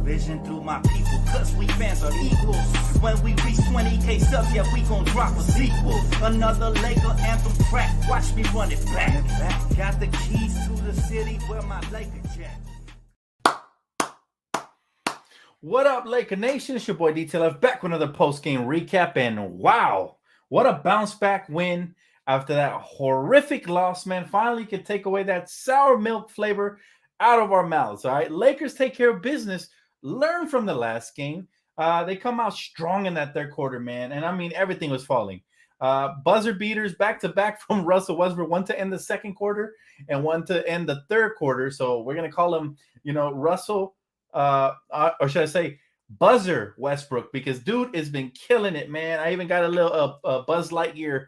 vision through my people, cause we fans are equals. When we reach 20K subs, yeah, we gon' drop a sequel. Another Laker anthem track, watch me run it back. Got the keys to the city where my Laker jack. What up, Laker Nation? It's your boy DTLF back with another post-game recap. And wow, what a bounce back win after that horrific loss, man. Finally could take away that sour milk flavor out of our mouths. All right, Lakers take care of business. Learn from the last game. They come out strong in that third quarter, man. And I mean, everything was falling. Buzzer beaters back to back from Russell Westbrook, one to end the second quarter and one to end the third quarter. So we're gonna call him, Russell. Or should I say Buzzer Westbrook, because dude has been killing it, man. I even got a little Buzz Lightyear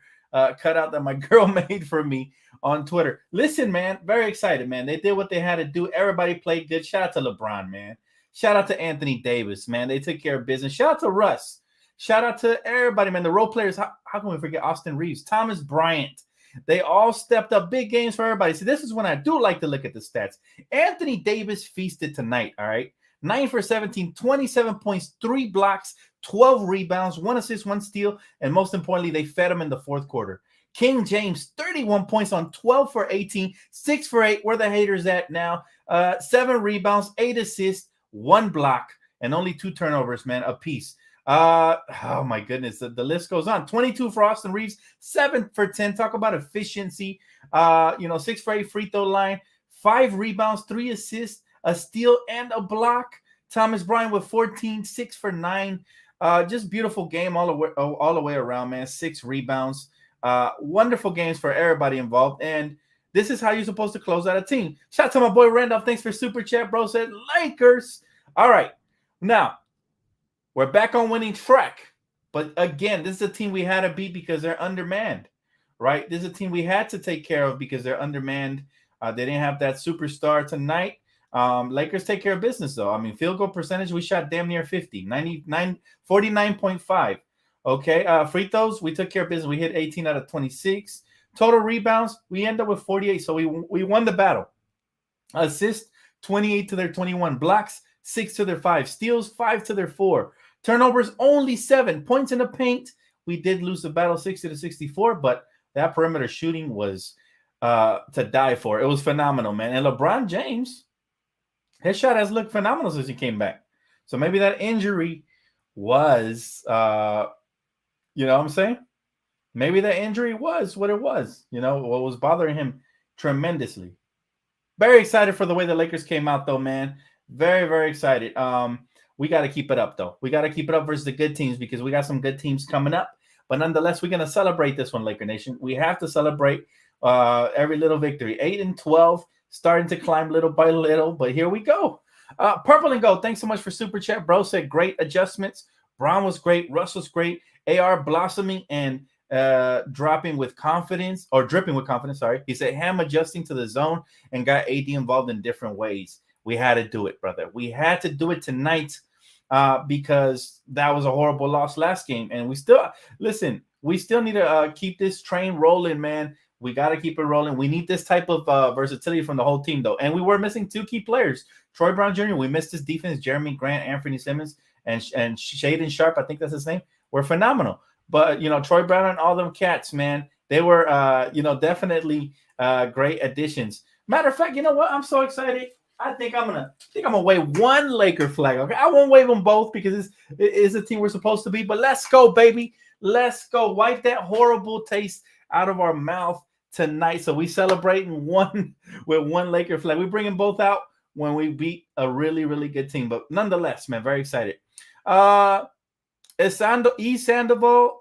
cutout that my girl made for me on Twitter. Listen, man, very excited, man. They did what they had to do. Everybody played good. Shout out to LeBron, man. Shout out to Anthony Davis, man. They took care of business. Shout out to Russ. Shout out to everybody, man. The role players. How can we forget Austin Reeves, Thomas Bryant? They all stepped up. Big games for everybody. See, this is when I do like to look at the stats. Anthony Davis feasted tonight, all right? 9 for 17, 27 points, 3 blocks, 12 rebounds, 1 assist, 1 steal, and most importantly, they fed him in the fourth quarter. King James, 31 points on 12 for 18, 6 for 8. Where the haters at now? 7 rebounds, 8 assists, 1 block, and only 2 turnovers, man, apiece. Oh my goodness, the list goes on. 22 for Austin Reeves, 7 for 10. Talk about efficiency. 6 for 8 free throw line, 5 rebounds, 3 assists, a steal, and a block. Thomas Bryant with 14, 6 for 9. Just beautiful game all the way around, man. 6 rebounds. Wonderful games for everybody involved. And this is how you're supposed to close out a team. Shout out to my boy Randolph. Thanks for super chat, bro. Said Lakers. All right. Now, we're back on winning track. But again, this is a team we had to beat because they're undermanned, right? This is a team we had to take care of because they're undermanned. They didn't have that superstar tonight. Lakers take care of business, though. I mean, field goal percentage, we shot damn near 50, 49.5. Okay, free throws, we took care of business. We hit 18 out of 26. Total rebounds, we end up with 48, so we won the battle. Assists, 28 to their 21. Blocks, 6 to their 5. Steals, 5 to their 4. Turnovers, only 7. Points in the paint, we did lose the battle 60 to 64, but that perimeter shooting was to die for. It was phenomenal, man. And LeBron James, his shot has looked phenomenal since he came back. So maybe that injury was, you know what I'm saying? Maybe that injury was what it was, what was bothering him tremendously. Very excited for the way the Lakers came out, though, man. Very, very excited. We got to keep it up, though. We got to keep it up versus the good teams because we got some good teams coming up. But nonetheless, we're going to celebrate this one, Laker Nation. We have to celebrate every little victory. 8-12. Starting to climb little by little, but here we go. Purple and Gold, thanks so much for super chat. Bro said great adjustments. Brown was great. Russ was great. AR blossoming and dripping with confidence. Sorry. He said Ham adjusting to the zone and got AD involved in different ways. We had to do it, brother. We had to do it tonight because that was a horrible loss last game. And we still need to keep this train rolling, man. We got to keep it rolling. We need this type of versatility from the whole team, though. And we were missing 2 key players. Troy Brown Jr., we missed his defense. Jeremy Grant, Anthony Simmons, and Shaedon Sharpe, I think that's his name, were phenomenal. But, Troy Brown and all them cats, man, they were, definitely great additions. Matter of fact, you know what? I'm so excited. I think I'm gonna wave one Laker flag. Okay, I won't wave them both because it is the team we're supposed to be. But let's go, baby. Let's go. Wipe that horrible taste out of our mouth tonight. So we celebrating with one Laker flag. We bring them both out when we beat a really, really good team. But nonetheless, man, very excited. Sandoval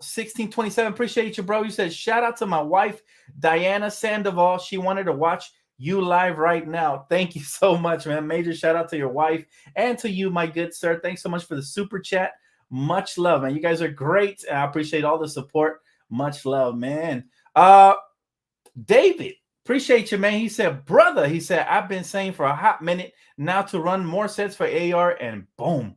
1627. Appreciate you, bro. You said shout out to my wife, Diana Sandoval. She wanted to watch you live right now. Thank you so much, man. Major shout out to your wife and to you, my good sir. Thanks so much for the super chat. Much love, man. You guys are great. I appreciate all the support. Much love, man. David, appreciate you, man. He said, brother, I've been saying for a hot minute now to run more sets for AR, and boom.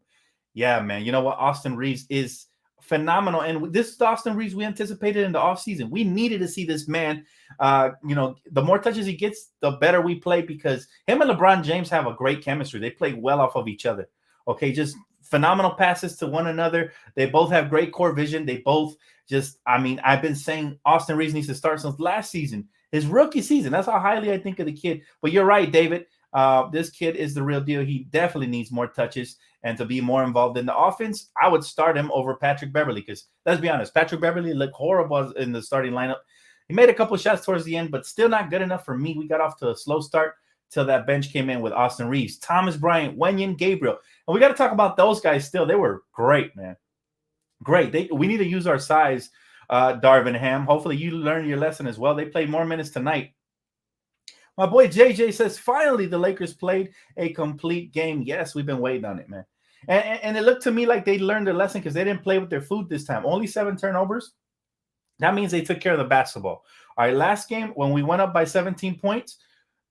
Yeah, man. You know what? Austin Reeves is phenomenal. And this is the Austin Reeves we anticipated in the offseason. We needed to see this man. The more touches he gets, the better we play because him and LeBron James have a great chemistry. They play well off of each other. Okay, just phenomenal passes to one another. They both have great core vision. They both just, I mean, I've been saying Austin Reeves needs to start since last season, his rookie season. That's how highly I think of the kid. But you're right, David. This kid is the real deal. He definitely needs more touches and to be more involved in the offense. I would start him over Patrick Beverly because let's be honest, Patrick Beverly looked horrible in the starting lineup. He made a couple shots towards the end, but still not good enough for me. We got off to a slow start till that bench came in with Austin Reeves, Thomas Bryant, Wenyen Gabriel. And we got to talk about those guys still. They were great, man. Great. We need to use our size, Darvin Ham. Hopefully you learn your lesson as well. They played more minutes tonight. My boy JJ says, finally, the Lakers played a complete game. Yes, we've been waiting on it, man. And it looked to me like they learned their lesson because they didn't play with their food this time. Only 7 turnovers. That means they took care of the basketball. All right, last game, when we went up by 17 points,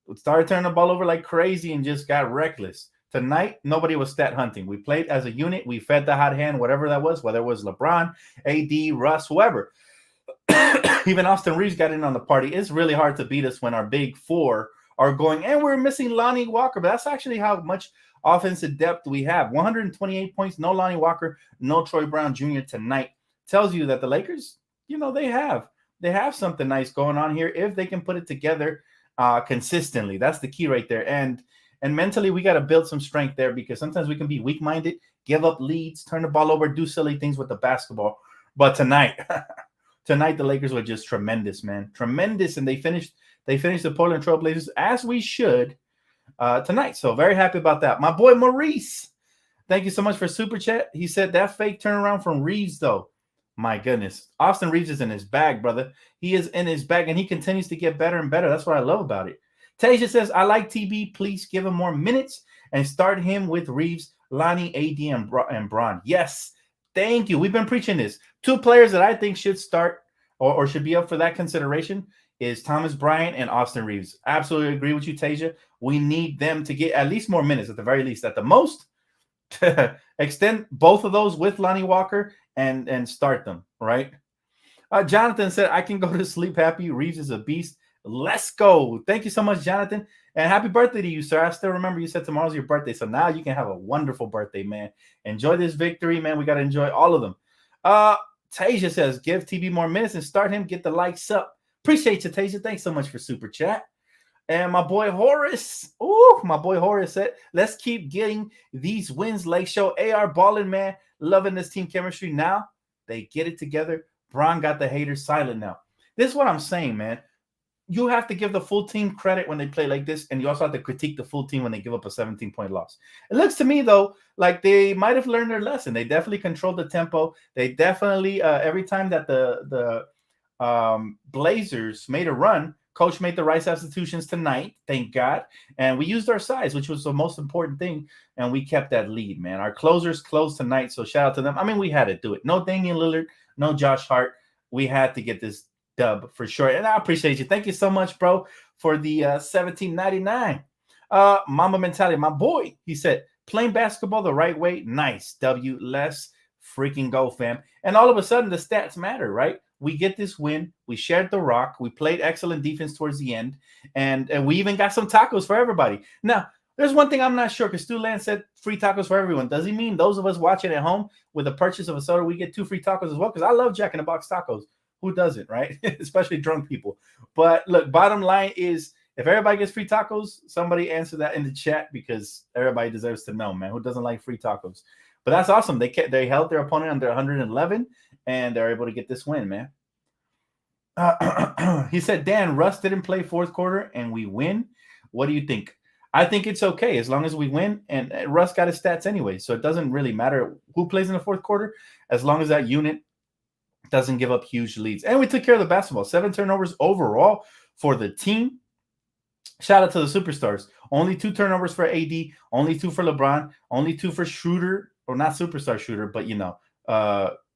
we started turning the ball over like crazy and just got reckless. Tonight, nobody was stat hunting. We played as a unit. We fed the hot hand, whatever that was, whether it was LeBron, AD, Russ, whoever. Even Austin Reeves got in on the party. It's really hard to beat us when our big four are going, and we're missing Lonnie Walker. But that's actually how much offensive depth we have. 128 points, no Lonnie Walker, no Troy Brown Jr. tonight. Tells you that the Lakers, they have something nice going on here if they can put it together consistently. That's the key right there. And mentally, we got to build some strength there because sometimes we can be weak-minded, give up leads, turn the ball over, do silly things with the basketball. But tonight, the Lakers were just tremendous, man. Tremendous. And they finished the Portland Trail Blazers as we should tonight. So very happy about that. My boy Maurice, thank you so much for Super Chat. He said that fake turnaround from Reeves, though. My goodness. Austin Reeves is in his bag, brother. He is in his bag, and he continues to get better and better. That's what I love about it. Tasia says, I like TB. Please give him more minutes and start him with Reeves, Lonnie, AD, and Bron. Yes. Thank you. We've been preaching this. 2 players that I think should start or should be up for that consideration is Thomas Bryant and Austin Reeves. Absolutely agree with you, Tasia. We need them to get at least more minutes, at the very least. At the most, extend both of those with Lonnie Walker and start them, right? Jonathan said, I can go to sleep happy. Reeves is a beast. Let's go. Thank you so much, Jonathan. And happy birthday to you, sir. I still remember you said tomorrow's your birthday. So now you can have a wonderful birthday, man. Enjoy this victory, man. We got to enjoy all of them. Tasia says, give TB more minutes and start him. Get the likes up. Appreciate you, Tasia. Thanks so much for Super Chat. And my boy Horace, said, let's keep getting these wins, Lake Show. AR balling, man. Loving this team chemistry. Now they get it together. Bron got the haters silent now. This is what I'm saying, man. You have to give the full team credit when they play like this, and you also have to critique the full team when they give up a 17-point loss. It looks to me, though, like they might have learned their lesson. They definitely controlled the tempo. They definitely, every time that the Blazers made a run, Coach made the right substitutions tonight, thank God. And we used our size, which was the most important thing, and we kept that lead, man. Our closers closed tonight, so shout out to them. I mean, we had to do it. No Damian Lillard, no Josh Hart. We had to get this dub for sure. And I appreciate you. Thank you so much, bro, for the $17.99. Mamba Mentality, my boy, he said, playing basketball the right way, nice. W, let's freaking go, fam. And all of a sudden, the stats matter, right? We get this win. We shared the rock. We played excellent defense towards the end. And we even got some tacos for everybody. Now, there's one thing I'm not sure, because Stu Land said free tacos for everyone. Does he mean those of us watching at home with the purchase of a soda, we get 2 free tacos as well? Because I love Jack in the Box tacos. Who doesn't, right? Especially drunk people. But look, bottom line is, if everybody gets free tacos, somebody answer that in the chat, because everybody deserves to know, man. Who doesn't like free tacos? But that's awesome. They held their opponent under 111, and they're able to get this win, man. He said, Dan, Russ didn't play fourth quarter, and we win. What do you think? I think it's okay as long as we win, and Russ got his stats anyway, so it doesn't really matter who plays in the fourth quarter as long as that unit doesn't give up huge leads. And we took care of the basketball. 7 turnovers overall for the team. Shout out to the superstars. Only 2 turnovers for AD, only 2 for LeBron, only 2 for Schroeder, or not superstar Schroeder, but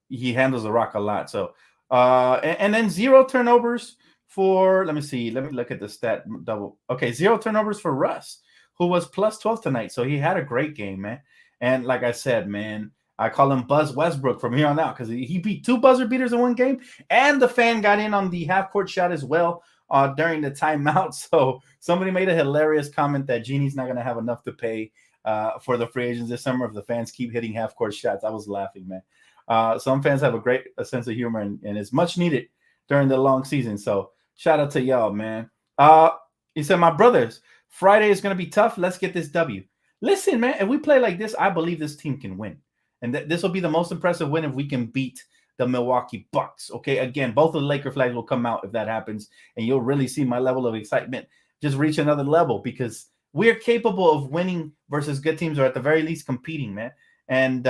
he handles the rock a lot. So and then 0 turnovers for, let me look at the stat double. Okay, 0 turnovers for Russ, who was plus 12 tonight. So he had a great game, man. And like I said, man, I call him Buzz Westbrook from here on out, because he beat 2 buzzer beaters in one game, and the fan got in on the half-court shot as well during the timeout. So somebody made a hilarious comment that Genie's not going to have enough to pay for the free agents this summer if the fans keep hitting half-court shots. I was laughing, man. Some fans have a sense of humor, and it's much needed during the long season. So shout out to y'all, man. He said, my brothers, Friday is going to be tough. Let's get this W. Listen, man, if we play like this, I believe this team can win. And this will be the most impressive win if we can beat the Milwaukee Bucks. Okay, again, both of the Laker flags will come out if that happens, and you'll really see my level of excitement just reach another level because we're capable of winning versus good teams, or at the very least competing, man. And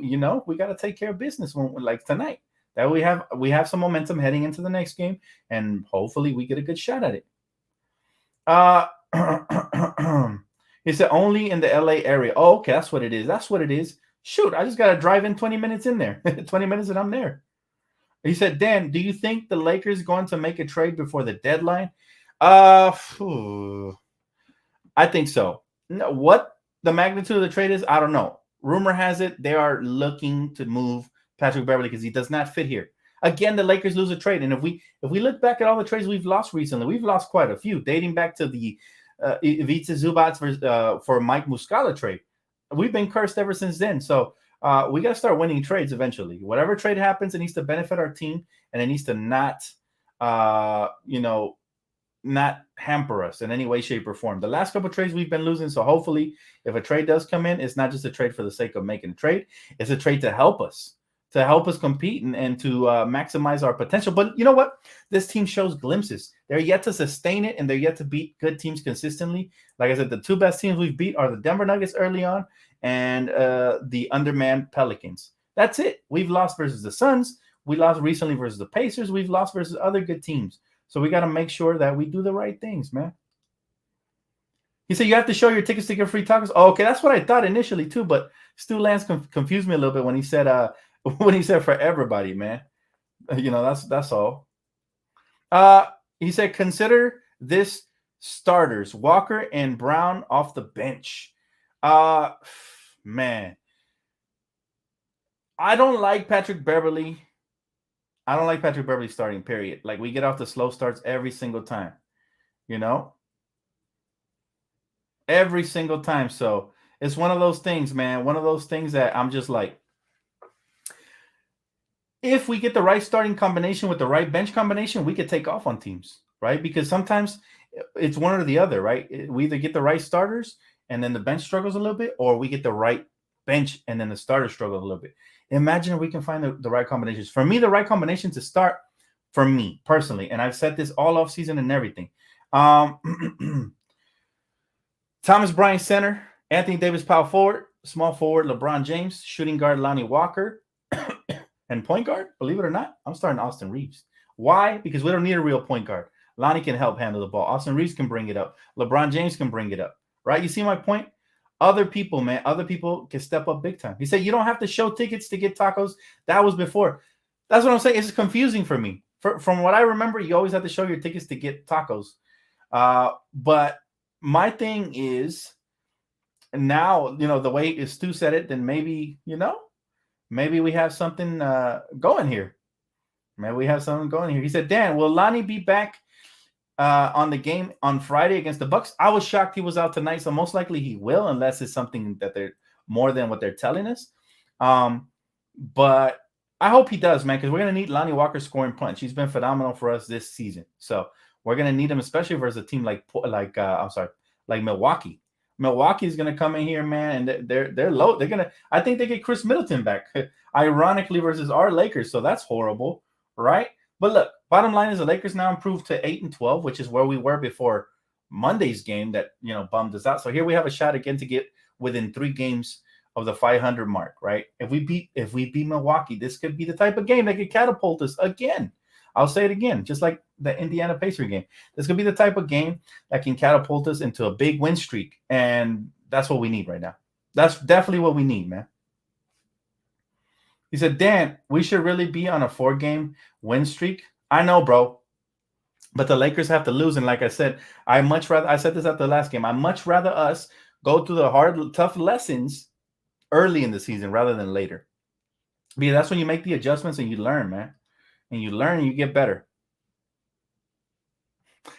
you know, we got to take care of business when, like tonight. That we have some momentum heading into the next game, and hopefully we get a good shot at it. He said only in the LA area. Oh, okay, that's what it is. That's what it is. Shoot, I just got to drive in 20 minutes in there. 20 minutes and I'm there. He said, Dan, do you think the Lakers going to make a trade before the deadline? I think so. No, what the magnitude of the trade is, I don't know. Rumor has it they are looking to move Patrick Beverley because he does not fit here. Again, the Lakers lose a trade. And if we look back at all the trades we've lost recently, we've lost quite a few, dating back to the Ivica Zubac for Mike Muscala trade. We've been cursed ever since then. So we got to start winning trades eventually. Whatever trade happens, it needs to benefit our team, and it needs to not hamper us in any way, shape, or form. The last couple of trades we've been losing. So hopefully if a trade does come in, it's not just a trade for the sake of making a trade. It's a trade to help us compete and to maximize our potential. But you know what? This team shows glimpses. They're yet to sustain it, and they're yet to beat good teams consistently. Like I said, the two best teams we've beat are the Denver Nuggets early on and the undermanned Pelicans. That's it. We've lost versus the Suns. We lost recently versus the Pacers. We've lost versus other good teams. So we got to make sure that we do the right things, man. He said you have to show your tickets to get free tacos. Oh, okay, that's what I thought initially too, but Stu Lance confused me a little bit when he said for everybody, man. You know, that's all. He said consider this starters, Walker and Brown off the bench. Man, I don't like Patrick Beverley. I don't like Patrick Beverley starting, period. Like, we get off the slow starts every single time, you know? Every single time. So it's one of those things, man. One of those things that I'm just like, if we get the right starting combination with the right bench combination, we could take off on teams, right? Because sometimes it's one or the other, right? We either get the right starters and then the bench struggles a little bit, or we get the right bench and then the starters struggle a little bit. Imagine if we can find the right combinations. For me, the right combination to start, for me personally, and I've said this all off season and everything. Thomas Bryant center, Anthony Davis power forward, small forward LeBron James, shooting guard Lonnie Walker, and point guard, believe it or not, I'm starting Austin Reeves. Why? Because we don't need a real point guard. Lonnie can help handle the ball. Austin Reeves can bring it up. LeBron James can bring it up, right? You see my point? Other people, man, other people can step up big time. He said you don't have to show tickets to get tacos. That was before. That's what I'm saying. It's confusing for me. From what I remember, you always have to show your tickets to get tacos. But my thing is now, you know, the way Stu said it, then maybe, you know, maybe we have something going here. Maybe we have something going here. He said, Dan, will Lonnie be back on the game on Friday against the Bucks? I was shocked he was out tonight, so most likely he will, unless it's something that they're more than what they're telling us. But I hope he does, man, because we're going to need Lonnie Walker scoring punch. He's been phenomenal for us this season. So we're going to need him, especially versus a team like Milwaukee. Milwaukee is going to come in here, man, and they're low. They're going to, I think they get Chris Middleton back, ironically, versus our Lakers. So that's horrible, right? But look, bottom line is the Lakers now improved to 8-12, which is where we were before Monday's game that, you know, bummed us out. So here we have a shot again to get within 3 games of the 500 mark, right? If we beat Milwaukee, this could be the type of game that could catapult us again. I'll say it again, just like the Indiana Pacer game. This could be the type of game that can catapult us into a big win streak, and that's what we need right now. That's definitely what we need, man. He said, Dan, we should really be on a 4-game win streak. I know, bro, but the Lakers have to lose. And like I said, I said this after the last game, I much rather us go through the hard, tough lessons early in the season rather than later. Because that's when you make the adjustments and you learn, man. And you learn and you get better.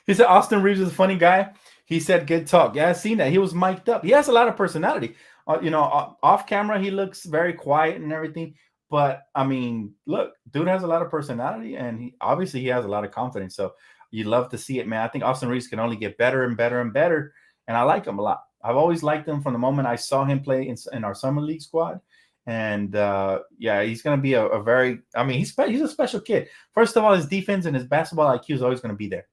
He said Austin Reeves is a funny guy. He said good talk. Yeah, I've seen that. He was mic'd up. He has a lot of personality. Off camera, he looks very quiet and everything. But I mean, look, dude has a lot of personality, and he has a lot of confidence. So you love to see it, man. I think Austin Reeves can only get better and better and better, and I like him a lot. I've always liked him from the moment I saw him play in our summer league squad. And yeah, he's going to be a very. I mean, he's a special kid. First of all, his defense and his basketball IQ is always going to be there.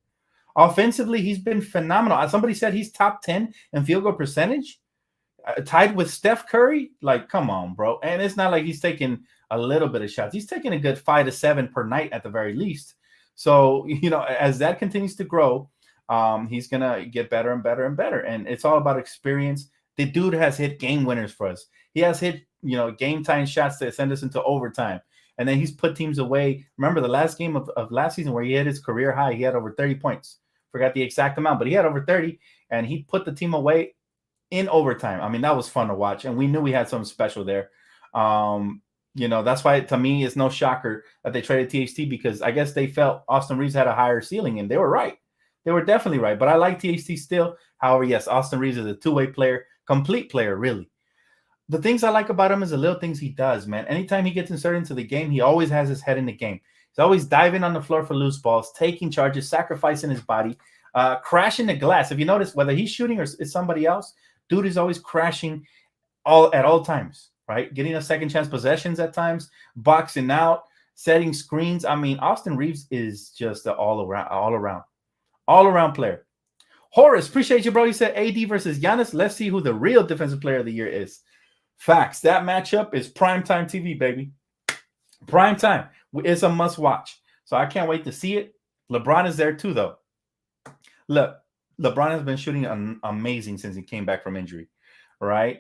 Offensively, he's been phenomenal. Somebody said he's top 10 in field goal percentage, tied with Steph Curry. Like, come on, bro. And it's not like he's taking a little bit of shots. He's taking a good 5 to 7 per night at the very least. So, as that continues to grow, he's going to get better and better and better. And it's all about experience. The dude has hit game winners for us. He has hit, game time shots that send us into overtime. And then he's put teams away. Remember the last game of last season where he hit his career high, he had over 30 points. Forgot the exact amount, but he had over 30, and he put the team away in overtime. I mean, that was fun to watch, and we knew we had something special there. That's why, to me, it's no shocker that they traded THT, because I guess they felt Austin Reeves had a higher ceiling, and they were right. They were definitely right, but I like THT still. However, yes, Austin Reeves is a two-way player, complete player, really. The things I like about him is the little things he does, man. Anytime he gets inserted into the game, he always has his head in the game. He's always diving on the floor for loose balls, taking charges, sacrificing his body, crashing the glass. If you notice, whether he's shooting or it's somebody else, dude is always crashing at all times, right? Getting a second chance possessions at times, boxing out, setting screens. I mean, Austin Reeves is just an all-around player. Horace, appreciate you, bro. He said AD versus Giannis. Let's see who the real defensive player of the year is. Facts. That matchup is primetime TV, baby. Prime time. It's a must watch. So I can't wait to see it. LeBron is there too, though. Look, LeBron has been shooting amazing since he came back from injury, right?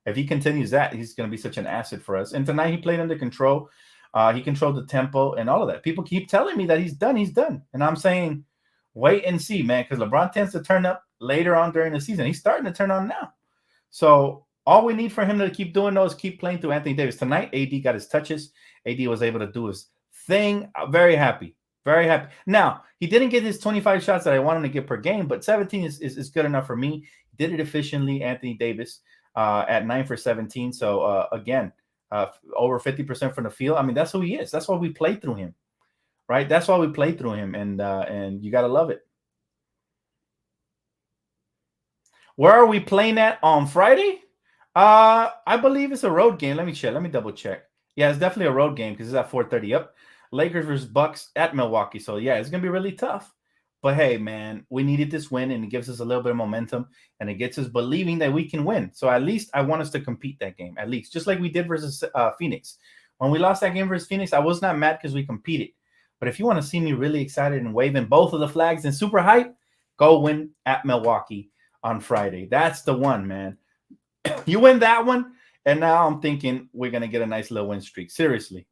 If he continues that, he's going to be such an asset for us. And tonight he played under control. He controlled the tempo and all of that. People keep telling me that he's done. He's done. And I'm saying, wait and see, man, because LeBron tends to turn up later on during the season. He's starting to turn on now. So all we need for him to keep doing, though, is keep playing through Anthony Davis. Tonight, AD got his touches. AD was able to do his thing. Very happy. Very happy. Now, he didn't get his 25 shots that I want him to get per game, but 17 is good enough for me. He did it efficiently, Anthony Davis, at 9 for 17. So, again, over 50% from the field. I mean, that's who he is. That's why we played through him, right? That's why we played through him, and you got to love it. Where are we playing at on Friday? I believe it's a road game. Let me check. Let me double check. Yeah, it's definitely a road game because it's at 4:30. Yep. Lakers versus Bucks at Milwaukee. So, yeah, it's going to be really tough. But, hey, man, we needed this win, and it gives us a little bit of momentum, and it gets us believing that we can win. So, at least I want us to compete that game, at least, just like we did versus Phoenix. When we lost that game versus Phoenix, I was not mad because we competed. But if you want to see me really excited and waving both of the flags and super hype, go win at Milwaukee on Friday. That's the one, man. You win that one, and now I'm thinking we're going to get a nice little win streak. Seriously.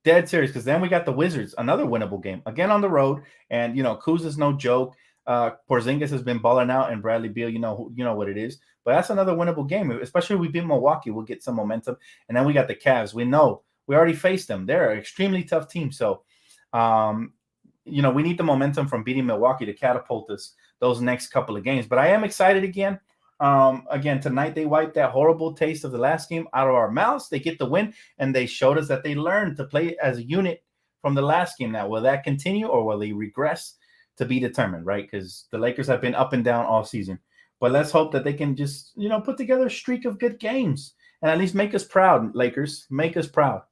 Dead serious, because then we got the Wizards, another winnable game, again on the road. And, Kuz is no joke. Porzingis has been balling out, and Bradley Beal, you know what it is. But that's another winnable game, especially if we beat Milwaukee. We'll get some momentum. And then we got the Cavs. We know. We already faced them. They're an extremely tough team. So, we need the momentum from beating Milwaukee to catapult us those next couple of games. But I am excited again. Again, tonight they wiped that horrible taste of the last game out of our mouths. They get the win, and they showed us that they learned to play as a unit from the last game. Now, will that continue, or will they regress? To be determined, right? Because the Lakers have been up and down all season. But let's hope that they can just, put together a streak of good games and at least make us proud, Lakers. Make us proud.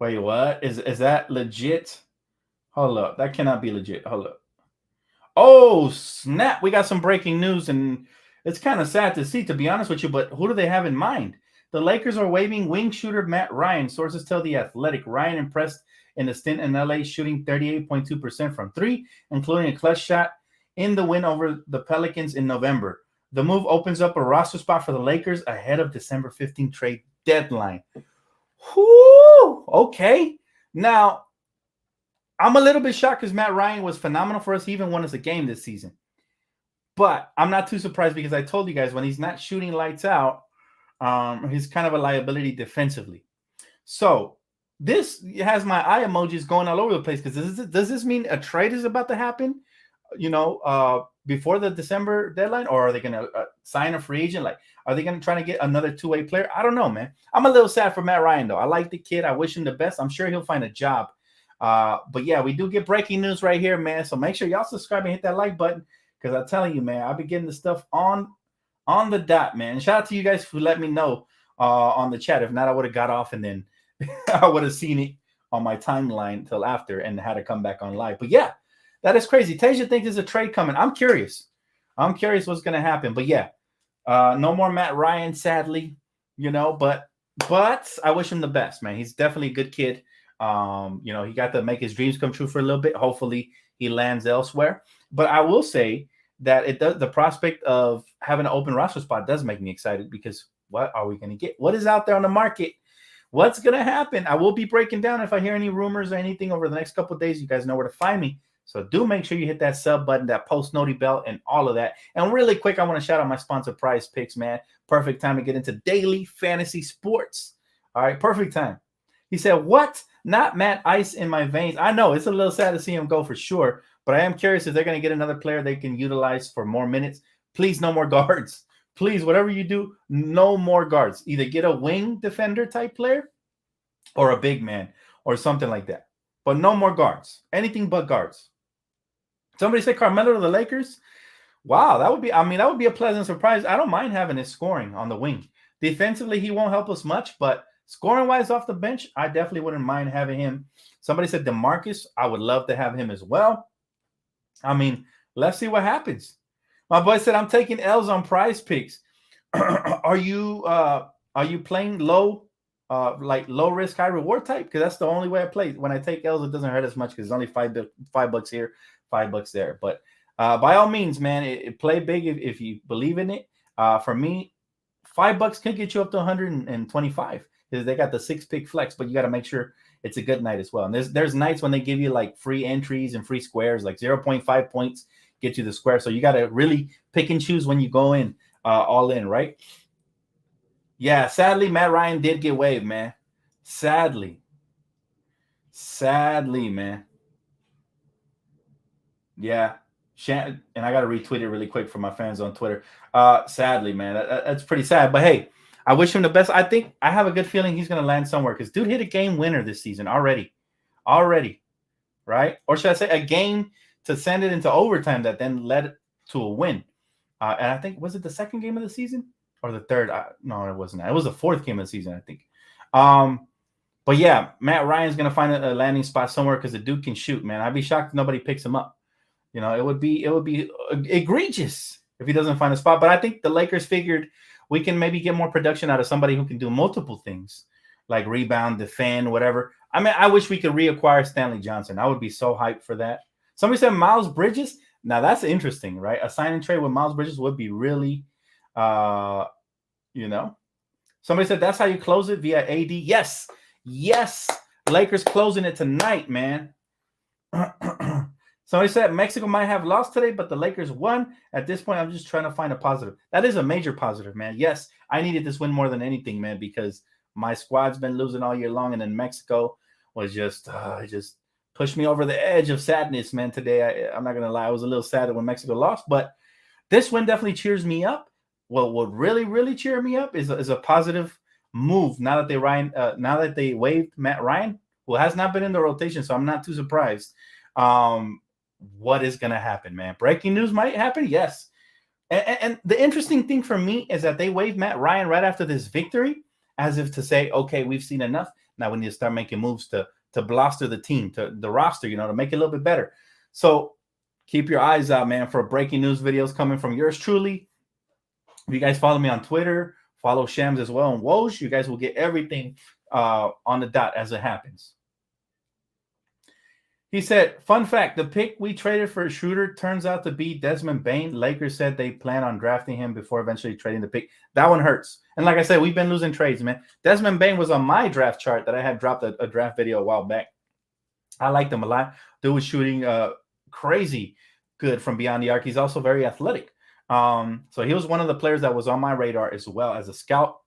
Wait, what? Is that legit? Hold up. That cannot be legit. Hold up. Oh, snap. We got some breaking news, and it's kind of sad to see, to be honest with you, but who do they have in mind? The Lakers are waiving wing shooter Matt Ryan. Sources tell The Athletic. Ryan impressed in the stint in LA, shooting 38.2% from three, including a clutch shot in the win over the Pelicans in November. The move opens up a roster spot for the Lakers ahead of December 15th trade deadline. Whoo! Okay. Now, I'm a little bit shocked because Matt Ryan was phenomenal for us. He even won us a game this season. But I'm not too surprised because I told you guys when he's not shooting lights out, he's kind of a liability defensively. So this has my eye emojis going all over the place, because does this mean a trade is about to happen? Before the December deadline, or are they going to sign a free agent? Like, are they going to try to get another two-way player? I don't know, man. I'm a little sad for Matt Ryan, though. I like the kid. I wish him the best. I'm sure he'll find a job. But yeah, we do get breaking news right here, man. So make sure y'all subscribe and hit that like button, because I'm telling you, man, I'll be getting the stuff on the dot, man. Shout out to you guys who let me know on the chat. If not, I would have got off and then I would have seen it on my timeline till after and had to come back on live. But yeah, that is crazy. Tasia thinks there's a trade coming. I'm curious. What's going to happen. But yeah, no more Matt Ryan, sadly, but I wish him the best, man. He's definitely a good kid. He got to make his dreams come true for a little bit. Hopefully he lands elsewhere. But I will say that the prospect of having an open roster spot does make me excited, because what are we going to get? What is out there on the market? What's going to happen? I will be breaking down if I hear any rumors or anything over the next couple of days. You guys know where to find me. So do make sure you hit that sub button, that post noti bell, and all of that. And really quick, I want to shout out my sponsor, Prize Picks, man. Perfect time to get into daily fantasy sports. All right, perfect time. He said, what? Not Matt Ice in my veins. I know, it's a little sad to see him go for sure, but I am curious if they're going to get another player they can utilize for more minutes. Please, no more guards. Please, whatever you do, no more guards. Either get a wing defender type player or a big man or something like that. But no more guards. Anything but guards. Somebody said Carmelo to the Lakers. Wow, that would be a pleasant surprise. I don't mind having his scoring on the wing. Defensively, he won't help us much, but scoring-wise off the bench, I definitely wouldn't mind having him. Somebody said DeMarcus. I would love to have him as well. Let's see what happens. My boy said, I'm taking L's on Prize Picks. Are you playing low risk, high reward type? Because that's the only way I play. When I take L's, it doesn't hurt as much because it's only $5 here, $5 there. But by all means, man, play big if you believe in it. For me, $5 can get you up to 125 because they got the 6-pick flex, but you got to make sure it's a good night as well. And there's nights when they give you like free entries and free squares, like 0.5 points get you the square. So you got to really pick and choose when you go in, all in, right? Yeah, sadly, Matt Ryan did get waived, man. Sadly, man. Yeah. And I got to retweet it really quick for my fans on Twitter. Sadly, man, that's pretty sad. But hey, I wish him the best. I think I have a good feeling he's going to land somewhere because dude hit a game winner this season already, right? Or should I say a game to send it into overtime that then led to a win. And I think, was it the second game of the season or the third? No, it wasn't. It was the fourth game of the season, I think. But yeah, Matt Ryan's going to find a landing spot somewhere because the dude can shoot, man. I'd be shocked if nobody picks him up. It would be egregious if he doesn't find a spot. But I think the Lakers figured we can maybe get more production out of somebody who can do multiple things, like rebound, defend, whatever. I wish we could reacquire Stanley Johnson. I would be so hyped for that. Somebody said Miles Bridges. Now that's interesting, right? A sign and trade with Miles Bridges would be really, Somebody said that's how you close it via AD. Yes. Lakers closing it tonight, man. Somebody said Mexico might have lost today, but the Lakers won. At this point, I'm just trying to find a positive. That is a major positive, man. Yes, I needed this win more than anything, man, because my squad's been losing all year long, and then Mexico was just pushed me over the edge of sadness, man. Today, I'm not going to lie. I was a little sad when Mexico lost, but this win definitely cheers me up. What would really, really cheer me up is a positive move now that they waived Matt Ryan, who has not been in the rotation, so I'm not too surprised. What is going to happen, man? Breaking news might happen, yes. And the interesting thing for me is that they waived Matt Ryan right after this victory, as if to say, okay, we've seen enough. Now we need to start making moves to bolster the team, to the roster, to make it a little bit better. So keep your eyes out, man, for breaking news videos coming from yours truly. If you guys follow me on Twitter, follow Shams as well, and Woj, you guys will get everything on the dot as it happens. He said, fun fact, the pick we traded for a shooter turns out to be Desmond Bane. Lakers said they plan on drafting him before eventually trading the pick. That one hurts. And like I said, we've been losing trades, man. Desmond Bane was on my draft chart that I had dropped a draft video a while back. I liked him a lot. Dude was shooting crazy good from beyond the arc. He's also very athletic. So he was one of the players that was on my radar as well as a scout.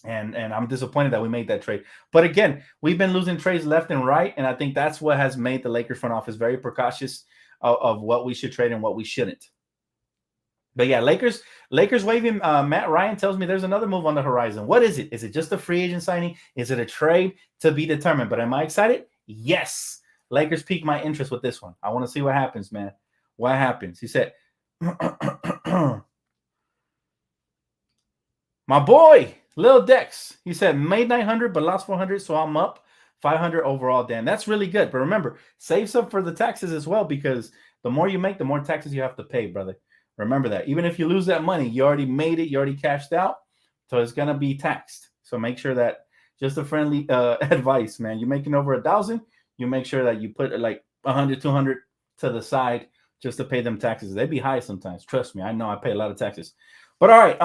And I'm disappointed that we made that trade. But again, we've been losing trades left and right, and I think that's what has made the Lakers front office very precautious of what we should trade and what we shouldn't. But yeah, Lakers waiving Matt Ryan tells me there's another move on the horizon. What is it? Is it just a free agent signing? Is it a trade? To be determined. But am I excited? Yes. Lakers piqued my interest with this one. I want to see what happens, man. What happens? He said, my boy, Lil Dex. He said, made 900 but lost 400, so I'm up 500 overall, Dan. That's really good. But remember, save some for the taxes as well, because the more you make, the more taxes you have to pay, brother. Remember that. Even if you lose that money, you already made it. You already cashed out. So it's going to be taxed. So make sure that, just a friendly advice, man. You're making over 1,000. You make sure that you put like 100, 200 to the side just to pay them taxes. They be high sometimes. Trust me. I know I pay a lot of taxes. But all right.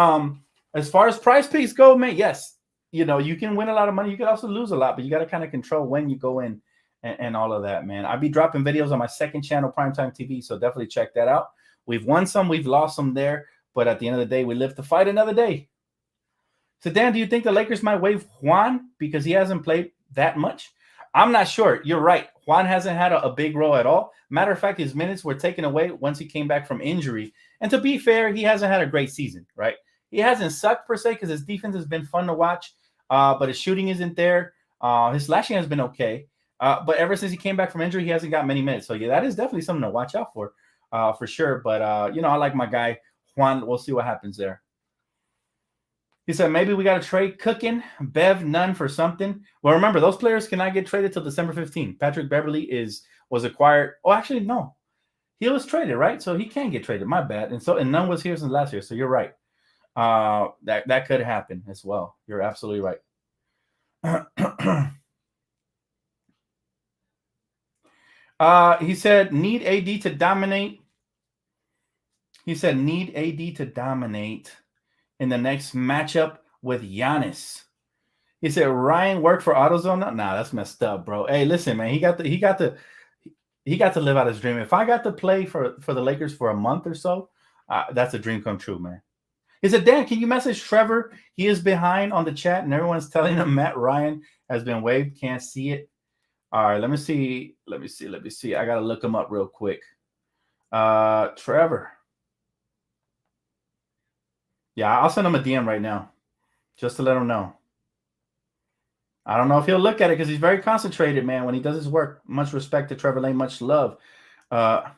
As far as prize picks go, man, yes. You know, you can win a lot of money. You can also lose a lot, but you got to kind of control when you go in and all of that, man. I'll be dropping videos on my second channel, Primetime TV. So definitely check that out. We've won some, we've lost some there, but at the end of the day, we live to fight another day. So, Dan, do you think the Lakers might waive Juan because he hasn't played that much? I'm not sure. You're right. Juan hasn't had a big role at all. Matter of fact, his minutes were taken away once he came back from injury. And to be fair, he hasn't had a great season, right? He hasn't sucked per se because his defense has been fun to watch, but his shooting isn't there. His slashing has been okay. But ever since he came back from injury, he hasn't got many minutes. So, yeah, that is definitely something to watch out for sure. But, you know, I like my guy, Juan. We'll see what happens there. He said, maybe we got to trade Cookin, Bev, Nunn for something. Well, remember, those players cannot get traded till December 15th. Patrick Beverly was acquired. Oh, actually, no. He was traded, right? So he can get traded. My bad. And Nunn was here since last year. So you're right. That could happen as well. You're absolutely right. He said, need AD to dominate. He said, need AD to dominate in the next matchup with Giannis. He said, Ryan worked for AutoZone. Nah, that's messed up, bro. Hey, listen, man, he got to live out his dream. If I got to play for the Lakers for a month or so, that's a dream come true, man. He said, Dan, can you message Trevor? He is behind on the chat, and everyone's telling him Matt Ryan has been waived. Can't see it. All right, let me see. I got to look him up real quick. Trevor. Yeah, I'll send him a DM right now just to let him know. I don't know if he'll look at it because he's very concentrated, man, when he does his work. Much respect to Trevor Lane, much love. There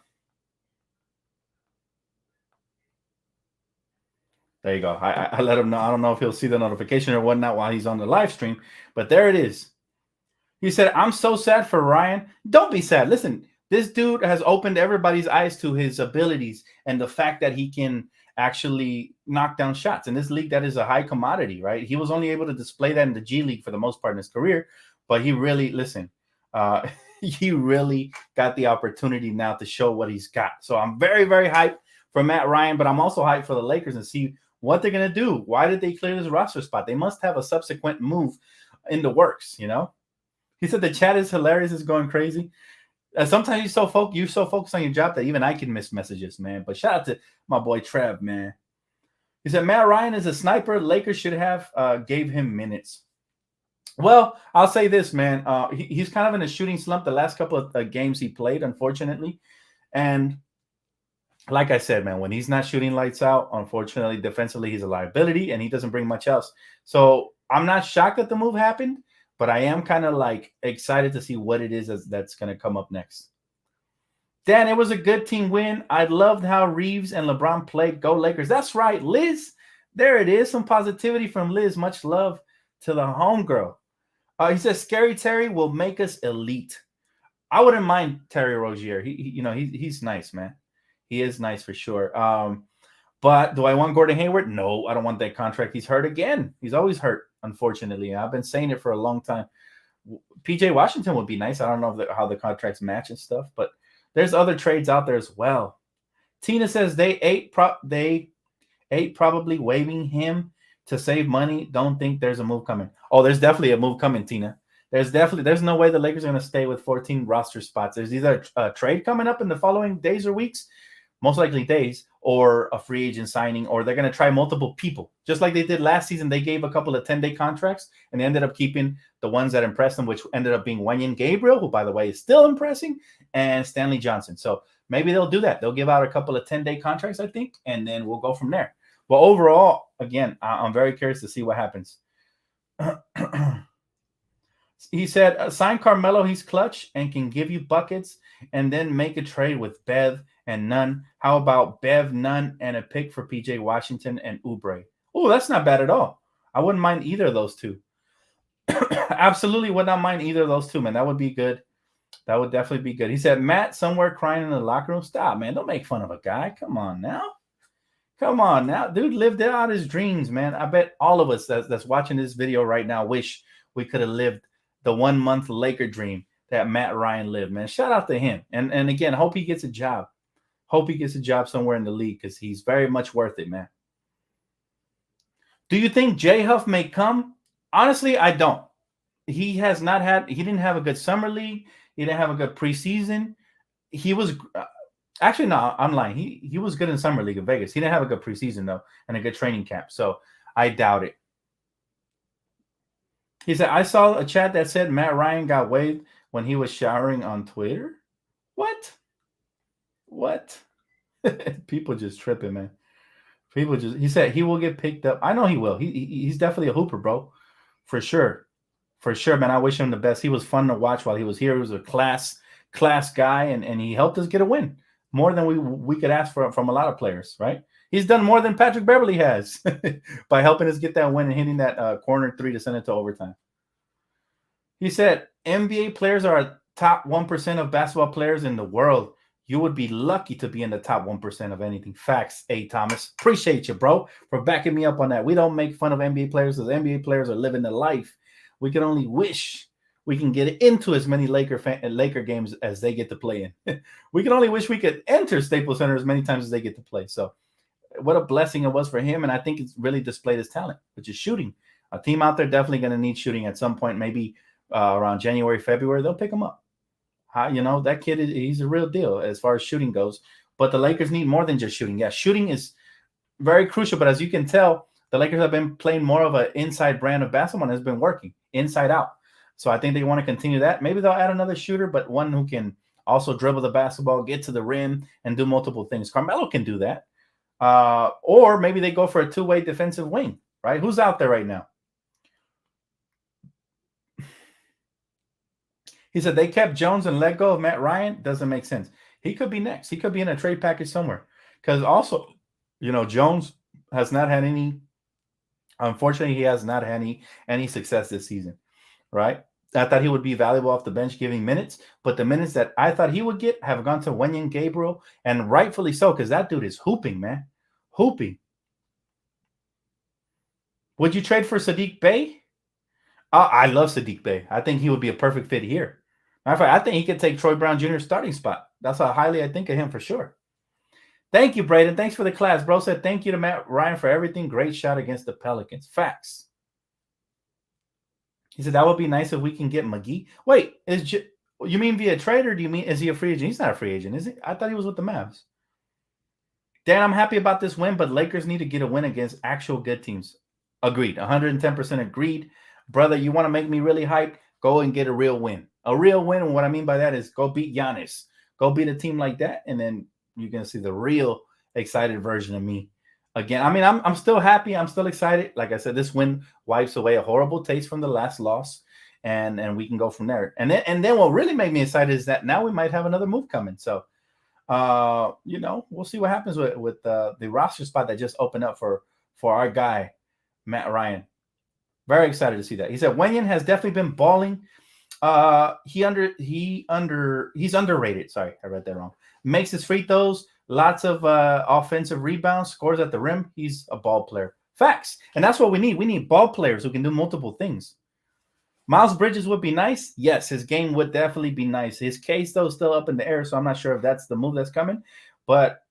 you go. I let him know. I don't know if he'll see the notification or whatnot while he's on the live stream, but there it is. He said, I'm so sad for Ryan. Don't be sad. Listen, this dude has opened everybody's eyes to his abilities and the fact that he can actually knock down shots. In this league, that is a high commodity, right? He was only able to display that in the G League for the most part in his career, but he really, he really got the opportunity now to show what he's got. So I'm very, very hyped for Matt Ryan, but I'm also hyped for the Lakers and see what they're going to do. Why did they clear this roster spot? They must have a subsequent move in the works, you know? He said the chat is hilarious. It's going crazy. Sometimes you're so focused on your job that even I can miss messages, man. But shout out to my boy Trev, man. He said Matt Ryan is a sniper. Lakers should have gave him minutes. Well, I'll say this, man. He's kind of in a shooting slump the last couple of games he played, unfortunately. And like I said, man, when he's not shooting lights out, unfortunately, defensively, he's a liability and he doesn't bring much else. So I'm not shocked that the move happened, but I am kind of like excited to see what it is that's going to come up next. Dan, it was a good team win. I loved how Reeves and LeBron played. Go Lakers. That's right, Liz. There it is. Some positivity from Liz. Much love to the homegirl. He says, Scary Terry will make us elite. I wouldn't mind Terry Rozier. He's nice, man. He is nice for sure. But do I want Gordon Hayward? No, I don't want that contract. He's hurt again. He's always hurt, unfortunately. I've been saying it for a long time. PJ Washington would be nice. I don't know how the contracts match and stuff, but there's other trades out there as well. Tina says they ate probably waiving him to save money. Don't think there's a move coming. Oh, there's definitely a move coming, Tina. There's no way the Lakers are going to stay with 14 roster spots. There's either a trade coming up in the following days or weeks, most likely days, or a free agent signing, or they're going to try multiple people. Just like they did last season, they gave a couple of 10-day contracts, and they ended up keeping the ones that impressed them, which ended up being Wenyen Gabriel, who, by the way, is still impressing, and Stanley Johnson. So maybe they'll do that. They'll give out a couple of 10-day contracts, I think, and then we'll go from there. But overall, again, I'm very curious to see what happens. He said, sign Carmelo, he's clutch and can give you buckets, and then make a trade with Bev and Nunn. How about Bev, Nunn, and a pick for PJ Washington and Oubre? Oh, that's not bad at all. I wouldn't mind either of those two. Absolutely would not mind either of those two, man. That would be good. That would definitely be good. He said, Matt somewhere crying in the locker room. Stop, man. Don't make fun of a guy. Come on now. Come on now. Dude lived out his dreams, man. I bet all of us that's watching this video right now wish we could have lived the 1 month Laker dream that Matt Ryan lived, man. Shout out to him. And again, hope he gets a job. Hope he gets a job somewhere in the league because he's very much worth it, man. Do you think J Huff may come? Honestly, I don't. He didn't have a good summer league. He didn't have a good preseason. He was actually, no, I'm lying. He was good in summer league in Vegas. He didn't have a good preseason though, and a good training camp. So I doubt it. He said, I saw a chat that said Matt Ryan got waived when he was showering on Twitter. What? People just tripping, man. He said he will get picked up. I know he will. He's definitely a hooper, bro. For sure, man. I wish him the best. He was fun to watch while he was here. He was a class guy, and he helped us get a win. More than we could ask for from a lot of players, right? He's done more than Patrick Beverley has by helping us get that win and hitting that corner three to send it to overtime. He said, NBA players are a top 1% of basketball players in the world. You would be lucky to be in the top 1% of anything. Facts, A. Thomas. Appreciate you, bro, for backing me up on that. We don't make fun of NBA players because NBA players are living their life. We can only wish we can get into as many Laker games as they get to play in. We can only wish we could enter Staples Center as many times as they get to play. So what a blessing it was for him, and I think it's really displayed his talent, which is shooting. A team out there definitely going to need shooting at some point, maybe around January, February. They'll pick him up. That kid, he's a real deal as far as shooting goes. But the Lakers need more than just shooting. Yeah, shooting is very crucial, but as you can tell, the Lakers have been playing more of an inside brand of basketball and has been working inside out. So I think they want to continue that. Maybe they'll add another shooter, but one who can also dribble the basketball, get to the rim, and do multiple things. Carmelo can do that. Or maybe they go for a two-way defensive wing, right? Who's out there right now? He said they kept Jones and let go of Matt Ryan. Doesn't make sense. He could be next. He could be in a trade package somewhere. Because also, Jones has not had any – unfortunately, he has not had any success this season, right? I thought he would be valuable off the bench giving minutes, but the minutes that I thought he would get have gone to Wenyen Gabriel, and rightfully so, because that dude is hooping, man. Hooping. Would you trade for Sadiq Bey? I love Sadiq Bey. I think he would be a perfect fit here. Matter of fact, I think he could take Troy Brown Jr.'s starting spot. That's how highly I think of him for sure. Thank you, Braden. Thanks for the class. Bro said thank you to Matt Ryan for everything. Great shot against the Pelicans. Facts. He said that would be nice if we can get McGee. Wait, you mean via trade, or do you mean is he a free agent? He's not a free agent, is he? I thought he was with the Mavs. Dan, I'm happy about this win, but Lakers need to get a win against actual good teams. Agreed. 110% agreed. Brother, you want to make me really hyped? Go and get a real win. A real win, and what I mean by that is go beat Giannis. Go beat a team like that, and then you're going to see the real excited version of me. Again, I mean, I'm still happy. I'm still excited. Like I said, this win wipes away a horrible taste from the last loss, and we can go from there. And then what really made me excited is that now we might have another move coming. So, we'll see what happens with the roster spot that just opened up for our guy, Matt Ryan. Very excited to see that. He said Wenyen has definitely been balling. He's underrated. Sorry, I read that wrong. Makes his free throws. Lots of offensive rebounds, scores at the rim. He's a ball player. Facts. And that's what we need. We need ball players who can do multiple things. Miles Bridges would be nice. Yes, his game would definitely be nice. His case, though, is still up in the air, so I'm not sure if that's the move that's coming. But,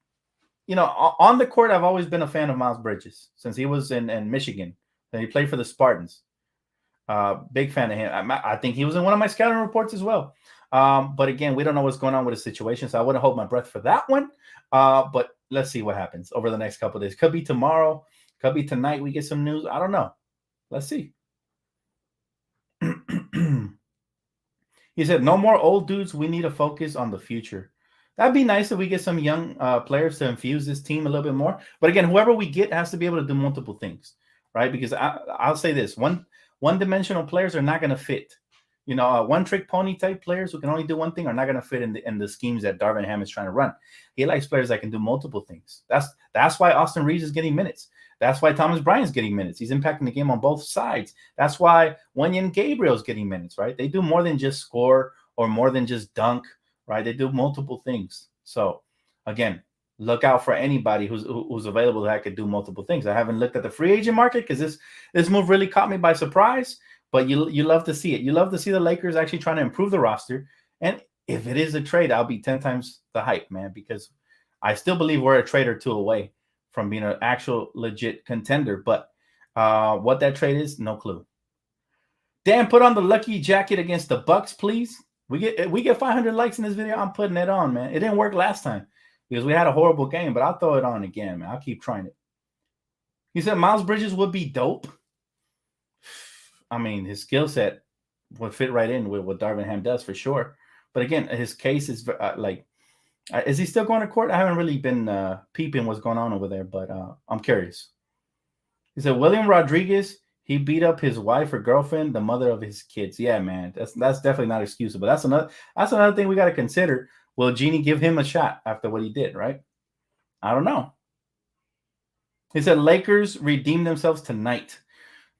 on the court, I've always been a fan of Miles Bridges since he was in Michigan. And he played for the Spartans. Big fan of him. I think he was in one of my scouting reports as well. But again, we don't know what's going on with his situation, so I wouldn't hold my breath for that one. But let's see what happens over the next couple of days. Could be tomorrow, could be tonight. We get some news. I don't know. Let's see. He said, "No more old dudes. We need to focus on the future." That'd be nice if we get some young players to infuse this team a little bit more. But again, whoever we get has to be able to do multiple things, right? Because I'll say this: one-dimensional players are not going to fit. One-trick pony type players who can only do one thing are not going to fit in the schemes that Darvin Ham is trying to run. He likes players that can do multiple things. That's why Austin Reeves is getting minutes. That's why Thomas Bryant's getting minutes. He's impacting the game on both sides. That's why Wenyen Gabriel's getting minutes, right? They do more than just score or more than just dunk, right? They do multiple things. So, again, look out for anybody who's available that could do multiple things. I haven't looked at the free agent market because this move really caught me by surprise, but you love to see it. You love to see the Lakers actually trying to improve the roster. And if it is a trade, I'll be 10 times the hype, man, because I still believe we're a trade or two away from being an actual legit contender. But what that trade is, no clue. Dan, put on the lucky jacket against the Bucks, please. We get 500 likes in this video. I'm putting it on, man. It didn't work last time because we had a horrible game, but I'll throw it on again, man. I'll keep trying it. He said Miles Bridges would be dope. I mean, his skill set would fit right in with what Darvin Ham does for sure. But again, his case is is he still going to court? I haven't really been peeping what's going on over there, but I'm curious. He said William Rodriguez, he beat up his wife or girlfriend, the mother of his kids. Yeah, man, that's definitely not excusable. That's another thing we got to consider. Will Jeannie give him a shot after what he did, right? I don't know. He said Lakers redeem themselves tonight.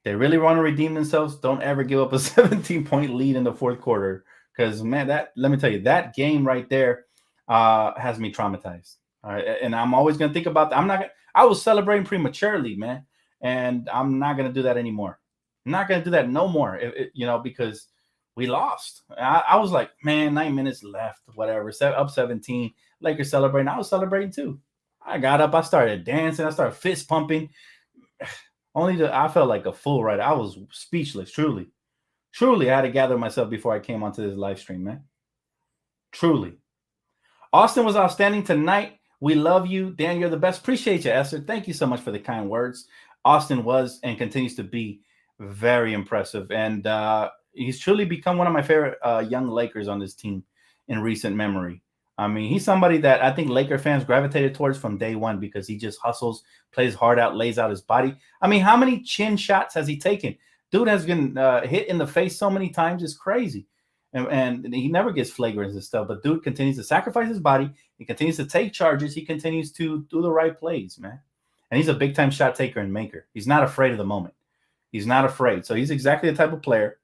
They really want to redeem themselves. Don't ever give up a 17-point lead in the fourth quarter. Because, man, let me tell you, that game right there has me traumatized. All right. And I'm always going to think about that. I was celebrating prematurely, man. And I'm not going to do that anymore. I'm not going to do that no more, because we lost. I was like, man, 9 minutes left, whatever. Up 17. Lakers celebrating. I was celebrating too. I got up. I started dancing. I started fist pumping. I felt like a fool, right? I was speechless, truly. Truly, I had to gather myself before I came onto this live stream, man. Truly. Austin was outstanding tonight. We love you. Dan, you're the best. Appreciate you, Esther. Thank you so much for the kind words. Austin was and continues to be very impressive. And he's truly become one of my favorite young Lakers on this team in recent memory. I mean, he's somebody that I think Laker fans gravitated towards from day one because he just hustles, plays hard out, lays out his body. I mean, how many chin shots has he taken? Dude has been hit in the face so many times. It's crazy. And he never gets flagrants and stuff. But dude continues to sacrifice his body. He continues to take charges. He continues to do the right plays, man. And he's a big-time shot taker and maker. He's not afraid of the moment. He's not afraid. So he's exactly the type of player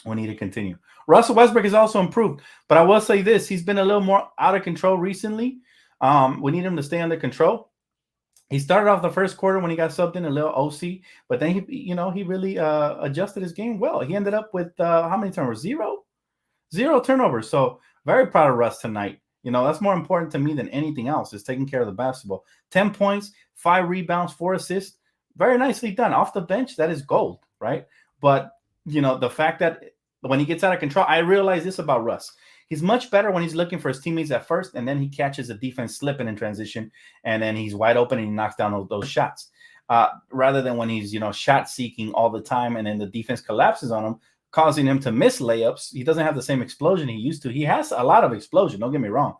we need to continue. Russell Westbrook has also improved. But I will say this. He's been a little more out of control recently. We need him to stay under control. He started off the first quarter when he got subbed in a little OC, but then he really adjusted his game well. He ended up with how many turnovers? Zero turnovers. So very proud of Russ tonight. That's more important to me than anything else is taking care of the basketball. 10 points, 5 rebounds, 4 assists. Very nicely done. Off the bench, that is gold, right? But, the fact that when he gets out of control, I realize this about Russ. He's much better when he's looking for his teammates at first, and then he catches the defense slipping in transition, and then he's wide open and he knocks down those shots. Rather than when he's, shot seeking all the time, and then the defense collapses on him, causing him to miss layups. He doesn't have the same explosion he used to. He has a lot of explosion, don't get me wrong.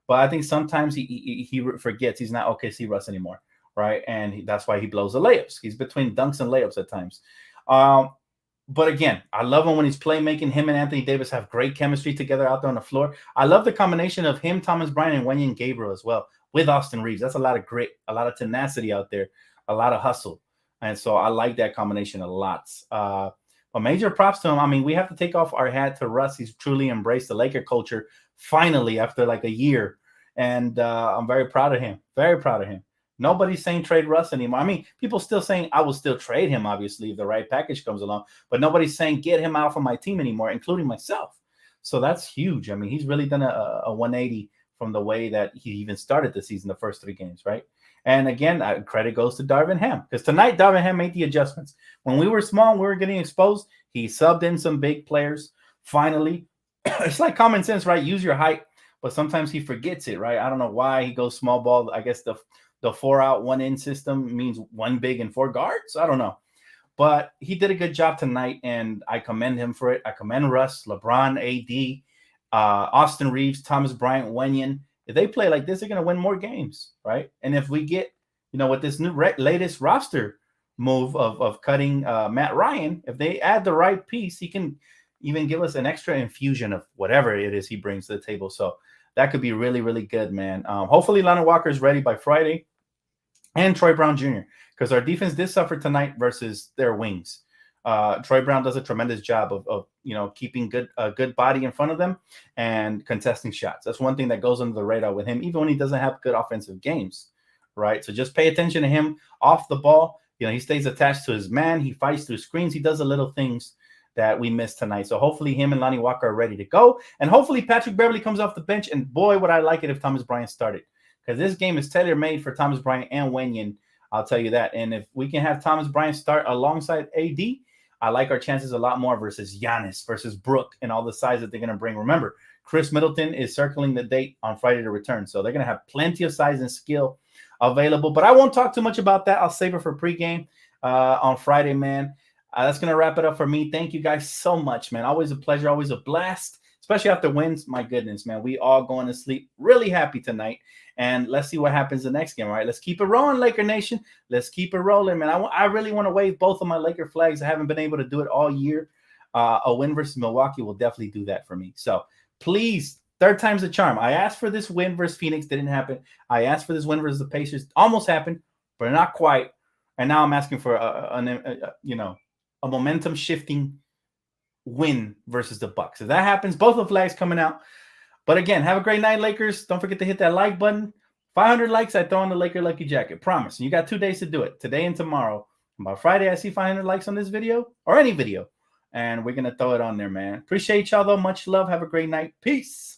But I think sometimes he forgets he's not OKC Russ anymore, right? And that's why he blows the layups. He's between dunks and layups at times. But again, I love him when he's playmaking. Him and Anthony Davis have great chemistry together out there on the floor. I love the combination of him, Thomas Bryant, and Wenyen Gabriel as well with Austin Reeves. That's a lot of grit, a lot of tenacity out there, a lot of hustle. And so I like that combination a lot. But major props to him. I mean, we have to take off our hat to Russ. He's truly embraced the Laker culture finally after like a year. And I'm very proud of him. Very proud of him. Nobody's saying trade Russ anymore. I mean, people still saying I will still trade him, obviously, if the right package comes along. But nobody's saying get him out from my team anymore, including myself. So that's huge. I mean, he's really done a 180 from the way that he even started the season, the first 3 games, right? And again, credit goes to Darvin Ham. Because tonight, Darvin Ham made the adjustments. When we were small and we were getting exposed, he subbed in some big players. Finally, it's like common sense, right? Use your height. but sometimes he forgets it, right? I don't know why he goes small ball. I guess the 4-out, 1-in system means 1 big and 4 guards. I don't know. But he did a good job tonight, and I commend him for it. I commend Russ, LeBron, AD, Austin Reeves, Thomas Bryant, Wenyen. If they play like this, they're going to win more games, right? And if we get, with this new latest roster move of cutting Matt Ryan, if they add the right piece, he can even give us an extra infusion of whatever it is he brings to the table. So that could be really, really good, man. Hopefully Lonnie Walker is ready by Friday, and Troy Brown Jr., because our defense did suffer tonight versus their wings. Troy Brown does a tremendous job of keeping a good body in front of them and contesting shots. That's one thing that goes under the radar with him, even when he doesn't have good offensive games, right? So just pay attention to him off the ball. He stays attached to his man. He fights through screens. He does the little things that we missed tonight. So hopefully him and Lonnie Walker are ready to go. And hopefully Patrick Beverley comes off the bench. And boy, would I like it if Thomas Bryant started, because this game is tailor-made for Thomas Bryant and Wenyen. I'll tell you that. And if we can have Thomas Bryant start alongside AD, I like our chances a lot more versus Giannis, versus Brook, and all the size that they're going to bring. Remember, Chris Middleton is circling the date on Friday to return. So they're going to have plenty of size and skill available. But I won't talk too much about that. I'll save it for pregame on Friday, man. That's going to wrap it up for me. Thank you guys so much, man. Always a pleasure, always a blast, especially after wins. My goodness, man. We all going to sleep really happy tonight. And let's see what happens the next game, all right? Let's keep it rolling, Laker Nation. Let's keep it rolling, man. I really want to wave both of my Laker flags. I haven't been able to do it all year. A win versus Milwaukee will definitely do that for me. So please, third time's the charm. I asked for this win versus Phoenix. Didn't happen. I asked for this win versus the Pacers. Almost happened, but not quite. And now I'm asking for a momentum shifting win versus the Bucks. If that happens, both the flags coming out. But again, have a great night, Lakers. Don't forget to hit that like button. 500 likes, I throw in the Laker Lucky Jacket. Promise. And you got 2 days to do it, today and tomorrow. And by Friday, I see 500 likes on this video or any video, and we're going to throw it on there, man. Appreciate y'all, though. Much love. Have a great night. Peace.